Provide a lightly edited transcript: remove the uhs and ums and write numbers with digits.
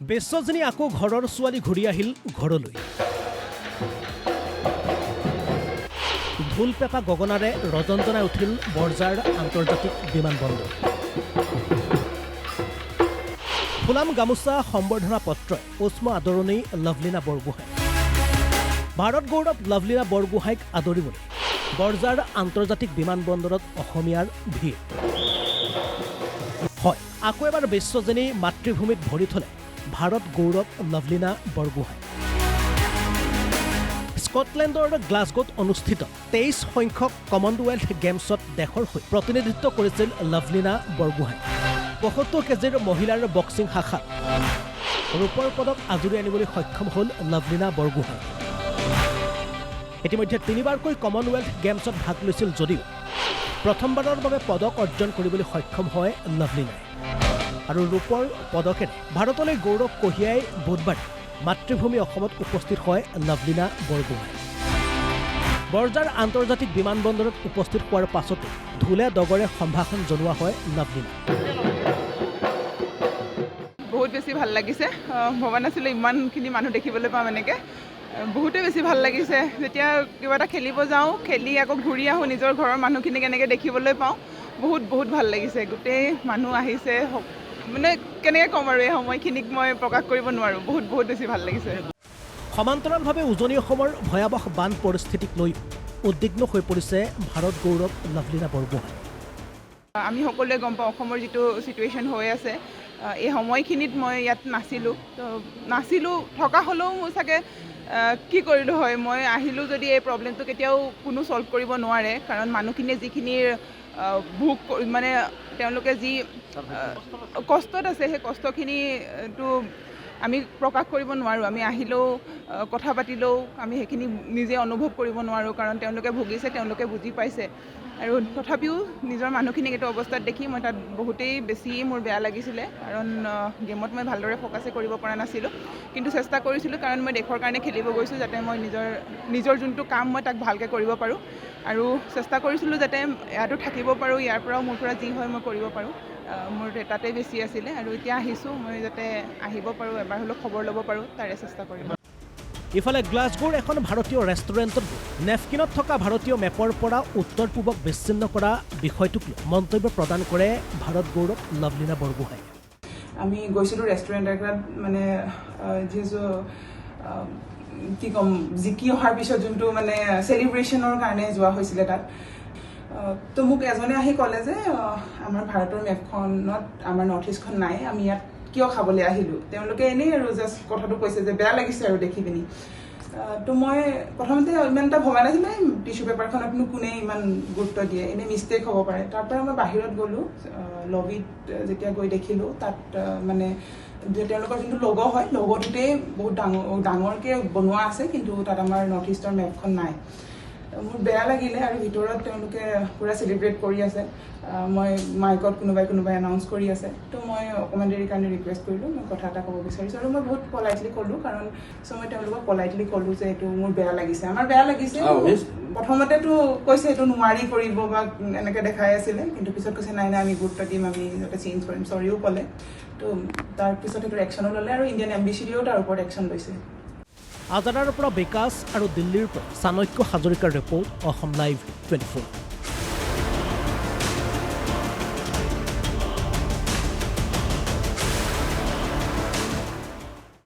বিশ্বজনী আকৌ ঘৰৰ ছোৱালী ঘূৰি আহিল ঘৰলৈ। ঢোল পেঁপা গগনাৰে ৰজনজনাই উঠিল বৰঝাৰ আন্তৰ্জাতিক বিমানবন্দৰ। ফুলাম গামোচা সম্বৰ্ধনা পত্ৰই উষ্ম আদৰণি লভলীনা বৰগোহাঁই। ভাৰত গৌৰৱ লভলীনা বৰগোহাঁইক আদৰিবলৈ বৰঝাৰ আন্তৰ্জাতিক বিমানবন্দৰত অসমীয়াৰ ভিৰ। হয়, আকৌ এবাৰ বিশ্বজনী মাতৃভূমিত ভৰি থলে ভাৰত গৌৰৱ লভলীনা বৰগোহাঁই। স্কটলেণ্ডৰ গ্লাছগোত অনুষ্ঠিত 23 সংখ্যক কমনৱেলথ গেমছত দেশৰ হৈ প্ৰতিনিধিত্ব কৰিছিল লভলীনা বৰগোহাঁই। ৭৫ কেজিৰ মহিলাৰ বক্সিং শাখাত ৰূপৰ পদক আজুৰি আনিবলৈ সক্ষম হ'ল লভলীনা বৰগোহাঁই। ইতিমধ্যে 3বাৰকৈ কমনৱেলথ গেমছত ভাগ লৈছিল যদিও প্ৰথমবাৰৰ বাবে পদক অৰ্জন কৰিবলৈ সক্ষম হয় লভলীনাই। আৰু ৰূপৰ পদকেৰে ভাৰতলৈ গৌৰৱ কঢ়িয়াই বুধবাৰে মাতৃভূমি অসমত উপস্থিত হয় লভলীনা বৰগোহাঁই। বৰঝাৰ আন্তৰ্জাতিক বিমানবন্দৰত উপস্থিত হোৱাৰ পাছতে ঢোলে ডগৰে সম্ভাষণ জনোৱা হয় লভলীনা। বহুত বেছি ভাল লাগিছে, ভবা নাছিলোঁ ইমানখিনি মানুহ দেখিবলৈ পাম এনেকৈ। বহুতেই বেছি ভাল লাগিছে, যেতিয়া কিবা এটা খেলিব যাওঁ, খেলি আকৌ ঘূৰি আহোঁ, নিজৰ ঘৰৰ মানুহখিনিক এনেকৈ দেখিবলৈ পাওঁ, বহুত ভাল লাগিছে। গোটেই মানুহ আহিছে, মানে কেনেকৈ ক'ম আৰু এই সময়খিনিক মই প্ৰকাশ কৰিব নোৱাৰোঁ। বহুত বেছি ভাল লাগিছে। সমান্তৰালভাৱে উজনি অসমৰ ভয়াৱহ বান পৰিস্থিতিক লৈ উদ্বিগ্ন হৈ পৰিছে ভাৰত গৌৰৱ লভলীনা বৰগোহাঁই। আমি সকলোৱে গম পাওঁ অসমৰ যিটো ছিটুৱেশ্যন হৈ আছে, এই সময়খিনিত মই ইয়াত নাছিলোঁ থকা হ'লেও মোৰ চাগে কি কৰিলোঁ হয়। মই আহিলোঁ যদি এই প্ৰব্লেমটো কেতিয়াও কোনো ছল্ভ কৰিব নোৱাৰে, কাৰণ মানুহখিনিয়ে যিখিনিৰ ভোগ মানে তেওঁলোকে যি কষ্টত আছে, সেই কষ্টখিনিটো আমি প্ৰকাশ কৰিব নোৱাৰোঁ। আমি আহিলেও কথা পাতিলেও আমি সেইখিনি নিজে অনুভৱ কৰিব নোৱাৰোঁ, কাৰণ তেওঁলোকে ভুগিছে, তেওঁলোকে বুজি পাইছে। আৰু তথাপিও নিজৰ মানুহখিনিক এইটো অৱস্থাত দেখি মই তাত বহুতেই বেছি মোৰ বেয়া লাগিছিলে, কাৰণ গেমত মই ভালদৰে ফ'কাছে কৰিব পৰা নাছিলোঁ। কিন্তু চেষ্টা কৰিছিলোঁ, কাৰণ মই দেশৰ কাৰণে খেলিব গৈছোঁ, যাতে মই নিজৰ যোনটো কাম মই তাক ভালকৈ কৰিব পাৰোঁ। আৰু চেষ্টা কৰিছিলোঁ যাতে ইয়াতো থাকিব পাৰোঁ, ইয়াৰ পৰাও মোৰ পৰা যি হয় মই কৰিব পাৰোঁ। মোৰ তাতে বেছি আছিলে, আৰু এতিয়া আহিছোঁ, মই যাতে আহিব পাৰোঁ, এবাৰ হ'লেও খবৰ ল'ব পাৰোঁ, তাৰে চেষ্টা কৰিম। ইফালে গ্লাছগোৰ এখন ভাৰতীয় ৰেষ্টুৰেণ্টত নেপকিনত থকা ভাৰতীয় মেপৰ পৰা উত্তৰ পূবক বিচ্ছিন্ন কৰা বিষয়টোক লৈ মন্তব্য প্ৰদান কৰে ভাৰত গৌৰৱ লভলীনা বৰগোহাঁই। আমি গৈছিলোঁ ৰেষ্টুৰেণ্ট এটাত, মানে যিহেতু কি ক'ম, জিকি অহাৰ পিছত যোনটো মানে চেলিব্ৰেশ্যনৰ কাৰণে যোৱা হৈছিলে তাত। তো মোক এজনে আহি ক'লে যে আমাৰ ভাৰতৰ মেপখনত আমাৰ নৰ্থ ইষ্টখন নাই, আমি ইয়াত কিয় খাবলৈ আহিলোঁ। তেওঁলোকে এনেই আৰু জাষ্ট কথাটো কৈছে যে বেয়া লাগিছে আৰু দেখি পিনি। তো মই প্ৰথমতে ইমান এটা ভবা নাছিলোঁ, টিচু পেপাৰখনতনো কোনে ইমান গুৰুত্ব দিয়ে, এনেই মিষ্টেক হ'ব পাৰে। তাৰপৰা মই বাহিৰত গ'লোঁ, লবিত যেতিয়া গৈ দেখিলোঁ, তাত মানে তেওঁলোকৰ যোনটো লগ' হয়, লগ'টোতেই বহুত ডাঙৰকৈ বনোৱা আছে, কিন্তু তাত আমাৰ নৰ্থ ইষ্টৰ মেপখন নাই। মোৰ বেয়া লাগিলে, আৰু ভিতৰত তেওঁলোকে পূৰা চেলিব্ৰেট কৰি আছে। মই মাইকত কোনোবাই এনাউন্স কৰি আছে। তো মই অকণমান দেৰিৰ কাৰণে ৰিকুৱেষ্ট কৰিলোঁ, মই কথা এটা ক'ব বিচাৰিছোঁ, আৰু মই বহুত পলাইটলি ক'লোঁ, কাৰণ মই তেওঁলোকক পলাইটলি ক'লোঁ যে এইটো মোৰ বেয়া লাগিছে, আমাৰ বেয়া লাগিছে। প্ৰথমতেতো কৈছে এইটো নোৱাৰি কৰিব বা এনেকৈ দেখাই আছিলে, কিন্তু পিছত কৈছে নাই আমি গুৰুত্ব দিম, আমি যাতে চেঞ্জ কৰিম, চৰিও ক'লে। তো তাৰপিছত সেইটো একশ্যনো ল'লে, আৰু ইণ্ডিয়ান এম্বেচিডিও তাৰ ওপৰত একশ্যন লৈছে। আজাৰাৰ পৰা বিকাশ আৰু দিল্লীৰ পৰা চাণক্য হাজৰিকাৰ ৰিপৰ্ট, অসম লাইভ 24।